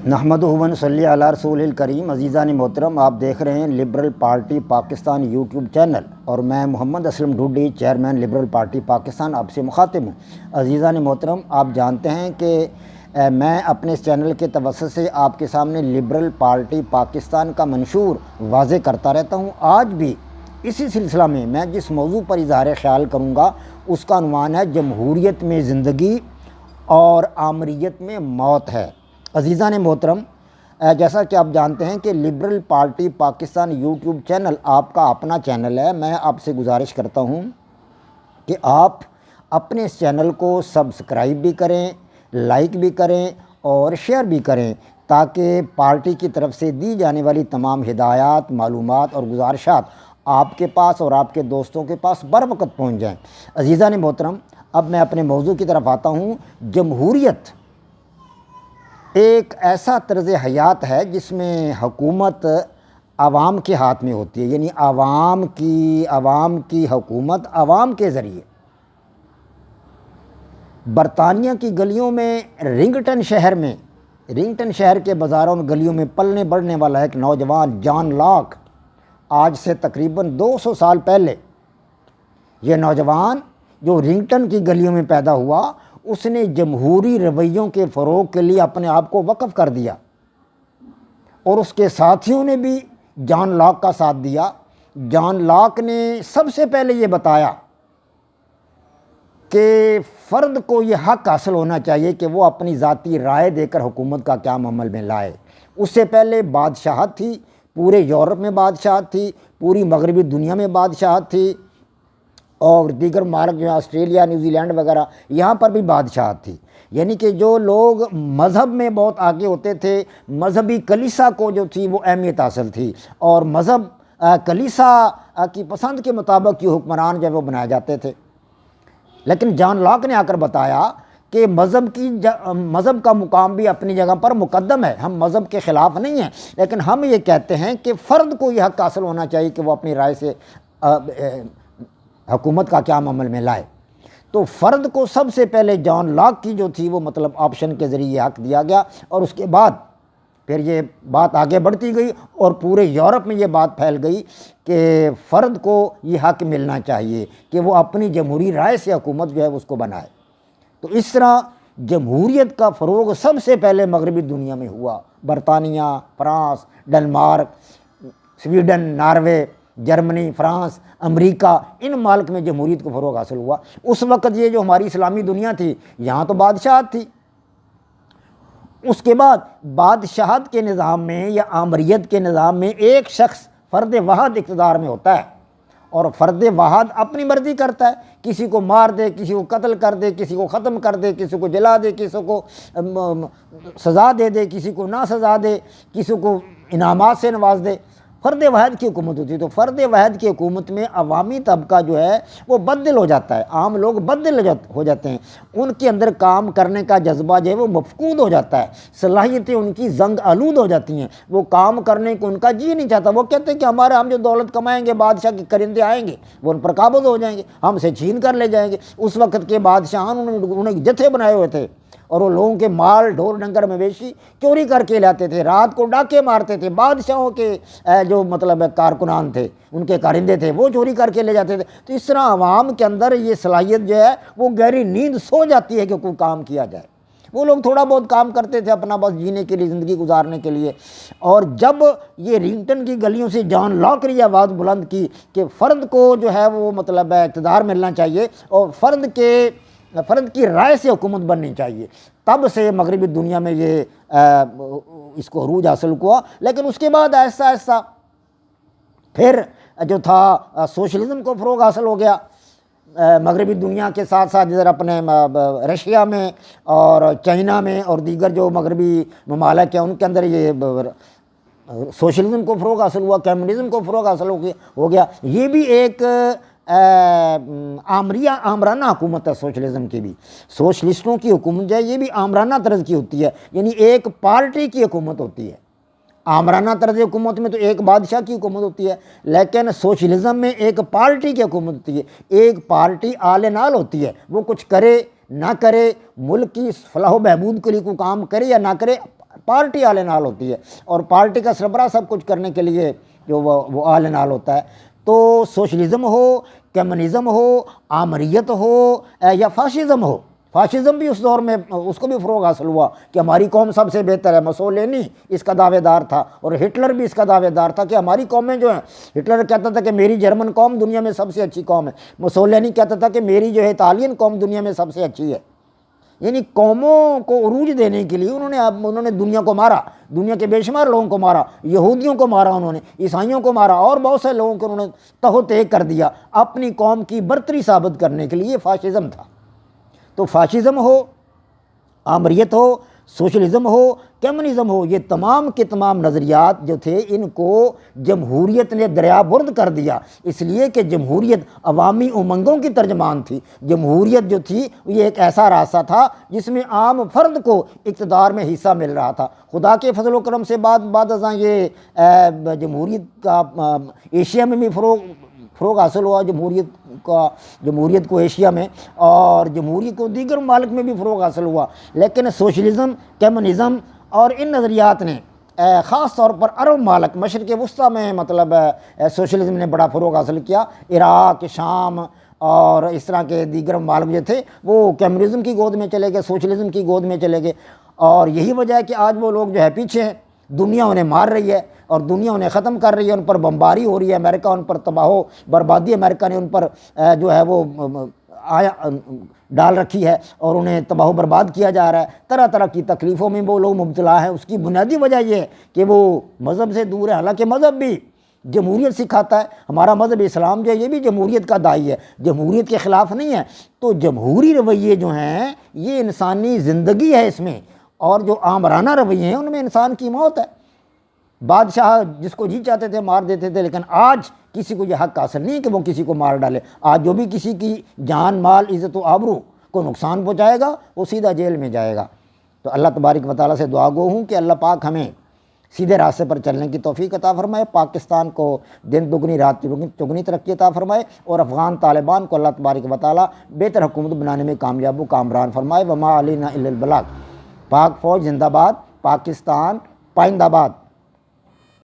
نحمدہ و نصلی علی رسول الکریم۔ عزیزان محترم، آپ دیکھ رہے ہیں liberal party Pakistan YouTube channel, اور میں Muhammad Aslam Dhodhi, chairman liberal party Pakistan, آپ سے مخاطب ہوں۔ عزیزان محترم، آپ جانتے ہیں کہ میں اپنے اس چینل کے توسط سے آپ کے سامنے لبرل پارٹی پاکستان کا منشور واضح کرتا رہتا ہوں۔ آج بھی اسی سلسلہ میں جس موضوع پر اظہار خیال کروں گا اس کا عنوان ہے جمہوریت میں زندگی اور آمریت میں موت ہے۔ عزیزان محترم، جیسا کہ آپ جانتے ہیں کہ liberal party Pakistan YouTube channel آپ کا اپنا چینل ہے۔ میں آپ سے گزارش کرتا ہوں کہ آپ اپنے اس چینل کو سبسکرائب بھی کریں، لائک بھی کریں اور شیئر بھی کریں، تاکہ پارٹی کی طرف سے دی جانے والی تمام ہدایات، معلومات اور گزارشات آپ کے پاس اور آپ کے دوستوں کے پاس بروقت پہنچ جائیں۔ عزیزان محترم، اب میں اپنے موضوع کی طرف آتا ہوں۔ جمہوریت ایک ایسا طرز حیات ہے جس میں حکومت عوام کے ہاتھ میں ہوتی ہے، یعنی عوام کی حکومت عوام کے ذریعے۔ برطانیہ کی گلیوں میں رنگٹن شہر کے بازاروں میں گلیوں میں پلنے بڑھنے والا ایک نوجوان جان لاک، آج سے تقریباً 200 سال پہلے یہ نوجوان جو رنگٹن کی گلیوں میں پیدا ہوا، اس نے جمہوری رویوں کے فروغ کے لیے اپنے آپ کو وقف کر دیا، اور اس کے ساتھیوں نے بھی جان لاک کا ساتھ دیا۔ جان لاک نے سب سے پہلے یہ بتایا کہ فرد کو یہ حق حاصل ہونا چاہیے کہ وہ اپنی ذاتی رائے دے کر حکومت کا قیام عمل میں لائے۔ اس سے پہلے بادشاہت تھی، پورے یورپ میں بادشاہت تھی، پوری مغربی دنیا میں بادشاہت تھی، اور دیگر ممالک جو آسٹریلیا، نیوزی لینڈ وغیرہ، یہاں پر بھی بادشاہت تھی۔ یعنی کہ جو لوگ مذہب میں بہت آگے ہوتے تھے، مذہبی کلیسا کو جو تھی وہ اہمیت حاصل تھی، اور مذہب کلیسا کی پسند کے مطابق یہ حکمران جو وہ بنائے جاتے تھے۔ لیکن جان لاک نے آ کر بتایا کہ مذہب کا مقام بھی اپنی جگہ پر مقدم ہے، ہم مذہب کے خلاف نہیں ہیں، لیکن ہم یہ کہتے ہیں کہ فرد کو یہ حق حاصل ہونا چاہیے کہ وہ اپنی رائے سے حکومت کا قیام عمل میں لائے۔ تو فرد کو سب سے پہلے جان لاک کی جو تھی وہ آپشن کے ذریعے یہ حق دیا گیا، اور اس کے بعد پھر یہ بات آگے بڑھتی گئی اور پورے یورپ میں یہ بات پھیل گئی کہ فرد کو یہ حق ملنا چاہیے کہ وہ اپنی جمہوری رائے سے حکومت جو ہے اس کو بنائے۔ تو اس طرح جمہوریت کا فروغ سب سے پہلے مغربی دنیا میں ہوا۔ برطانیہ، France, Denmark, Sweden, Norway, Germany, France, America, ان ممالک میں جمہوریت کو فروغ حاصل ہوا۔ اس وقت یہ جو ہماری اسلامی دنیا تھی، یہاں تو بادشاہت تھی۔ اس کے بعد بادشاہت کے نظام میں یا آمریت کے نظام میں ایک شخص فرد واحد اقتدار میں ہوتا ہے، اور فرد واحد اپنی مرضی کرتا ہے، کسی کو مار دے، کسی کو قتل کر دے، کسی کو ختم کر دے، کسی کو جلا دے، کسی کو سزا دے دے، کسی کو نہ سزا دے، کسی کو انعامات سے نواز دے۔ فرد واحد کی حکومت ہوتی ہے۔ تو فرد واحد کی حکومت میں عوامی طبقہ جو ہے وہ بدل ہو جاتا ہے، عام لوگ بدل ہو جاتے ہیں، ان کے اندر کام کرنے کا جذبہ جو ہے وہ مفقود ہو جاتا ہے، صلاحیتیں ان کی زنگ آلود ہو جاتی ہیں، وہ کام کرنے کو ان کا جی نہیں چاہتا۔ وہ کہتے ہیں کہ ہم جو دولت کمائیں گے، بادشاہ کے کرندے آئیں گے، وہ ان پر قابض ہو جائیں گے، ہم سے چھین کر لے جائیں گے۔ اس وقت کے بادشاہان انہیں جتھے بنائے ہوئے تھے، اور وہ لوگوں کے مال، ڈھور ڈنگر، مویشی چوری کر کے لاتے تھے، رات کو ڈاکے مارتے تھے، بادشاہوں کے جو کارکنان تھے، ان کے کارندے تھے، وہ چوری کر کے لے جاتے تھے۔ تو اس طرح عوام کے اندر یہ صلاحیت جو ہے وہ گہری نیند سو جاتی ہے کہ کوئی کام کیا جائے۔ وہ لوگ تھوڑا بہت کام کرتے تھے اپنا بس جینے کے لیے، زندگی گزارنے کے لیے۔ اور جب یہ رنگٹن کی گلیوں سے جان لاک نے آواز بلند کی کہ فرد کو جو ہے وہ اقتدار ملنا چاہیے، اور فرد کی رائے سے حکومت بننی چاہیے، تب سے مغربی دنیا میں یہ اس کو عروج حاصل ہوا۔ لیکن اس کے بعد ایسا ایسا پھر جو تھا سوشلزم کو فروغ حاصل ہو گیا مغربی دنیا کے ساتھ ساتھ، ادھر اپنے رشیا میں اور چائنا میں اور دیگر جو مغربی ممالک ہیں ان کے اندر یہ سوشلزم کو فروغ حاصل ہوا، کمیونزم کو فروغ حاصل ہو گیا۔ یہ بھی ایک آمرانہ حکومت ہے سوشلزم کی بھی۔ سوشلسٹوں کی حکومت جو ہے یہ بھی آمرانہ طرز کی ہوتی ہے، یعنی ایک پارٹی کی حکومت ہوتی ہے۔ آمرانہ طرز حکومت میں تو ایک بادشاہ کی حکومت ہوتی ہے، لیکن سوشلزم میں ایک پارٹی کی حکومت ہوتی ہے، ایک پارٹی آل نال ہوتی ہے۔ وہ کچھ کرے نہ کرے، ملک کی فلاح و بہبود کے لیے کوئی کام کرے یا نہ کرے، پارٹی آل نال ہوتی ہے، اور پارٹی کا سربراہ سب کچھ کرنے کے لیے جو وہ آل نال ہوتا ہے۔ تو سوشلزم ہو، کمیونزم ہو، آمریت ہو یا فاشزم ہو، فاشزم بھی اس دور میں اس کو بھی فروغ حاصل ہوا کہ ہماری قوم سب سے بہتر ہے۔ مسولینی اس کا دعوے دار تھا، اور ہٹلر بھی اس کا دعوے دار تھا کہ ہماری قومیں جو ہیں، ہٹلر کہتا تھا کہ میری جرمن قوم دنیا میں سب سے اچھی قوم ہے، مسولینی کہتا تھا کہ میری جو ہے اطالین قوم دنیا میں سب سے اچھی ہے۔ یعنی قوموں کو عروج دینے کے لیے انہوں نے دنیا کو مارا، دنیا کے بے شمار لوگوں کو مارا، یہودیوں کو مارا، انہوں نے عیسائیوں کو مارا، اور بہت سے لوگوں کو انہوں نے تہو تیگ کر دیا اپنی قوم کی برتری ثابت کرنے کے لیے۔ فاشزم تھا۔ تو فاشزم ہو، آمریت ہو، سوشلزم ہو، کمیونزم ہو، یہ تمام کے تمام نظریات جو تھے ان کو جمہوریت نے دریا برد کر دیا، اس لیے کہ جمہوریت عوامی امنگوں کی ترجمان تھی۔ جمہوریت جو تھی یہ ایک ایسا راستہ تھا جس میں عام فرد کو اقتدار میں حصہ مل رہا تھا۔ خدا کے فضل و کرم سے بعد ازاں یہ جمہوریت کا ایشیا میں بھی فروغ حاصل ہوا، جمہوریت کو ایشیا میں، اور جمہوریت کو دیگر ممالک میں بھی فروغ حاصل ہوا۔ لیکن سوشلزم، کمیونزم اور ان نظریات نے خاص طور پر عرب ممالک مشرق وسطیٰ میں مطلب سوشلزم نے بڑا فروغ حاصل کیا۔ عراق، شام اور اس طرح کے دیگر ممالک جو تھے وہ کمیونزم کی گود میں چلے گئے، سوشلزم کی گود میں چلے گئے، اور یہی وجہ ہے کہ آج وہ لوگ جو ہے پیچھے ہیں۔ دنیا انہیں مار رہی ہے اور دنیا انہیں ختم کر رہی ہے، ان پر بمباری ہو رہی ہے، امریکہ ان پر تباہ و بربادی امریکہ نے ان پر جو ہے وہ ڈال رکھی ہے، اور انہیں تباہ و برباد کیا جا رہا ہے۔ طرح طرح کی تکلیفوں میں وہ لوگ مبتلا ہیں۔ اس کی بنیادی وجہ یہ ہے کہ وہ مذہب سے دور ہے، حالانکہ مذہب بھی جمہوریت سکھاتا ہے۔ ہمارا مذہب اسلام جو ہے یہ بھی جمہوریت کا داعی ہے، جمہوریت کے خلاف نہیں ہے۔ تو جمہوری رویے جو ہیں یہ انسانی زندگی ہے اس میں، اور جو آمرانہ رویے ہیں ان میں انسان کی موت ہے۔ بادشاہ جس کو جی چاہتے تھے مار دیتے تھے، لیکن آج کسی کو یہ حق حاصل نہیں کہ وہ کسی کو مار ڈالے۔ آج جو بھی کسی کی جان، مال، عزت و آبرو کو نقصان پہنچائے گا وہ سیدھا جیل میں جائے گا۔ تو اللہ تبارک و تعالیٰ سے دعا گو ہوں کہ اللہ پاک ہمیں سیدھے راستے پر چلنے کی توفیق عطا فرمائے، پاکستان کو دن دگنی رات چگنی ترقی عطا فرمائے، اور افغان طالبان کو اللہ تبارک و تعالیٰ بہتر حکومت بنانے میں کامیاب و کامران فرمائے۔ وما علینا الا البلاغ۔ پاک فوج زندہ باد، پاکستان پائندہ باد۔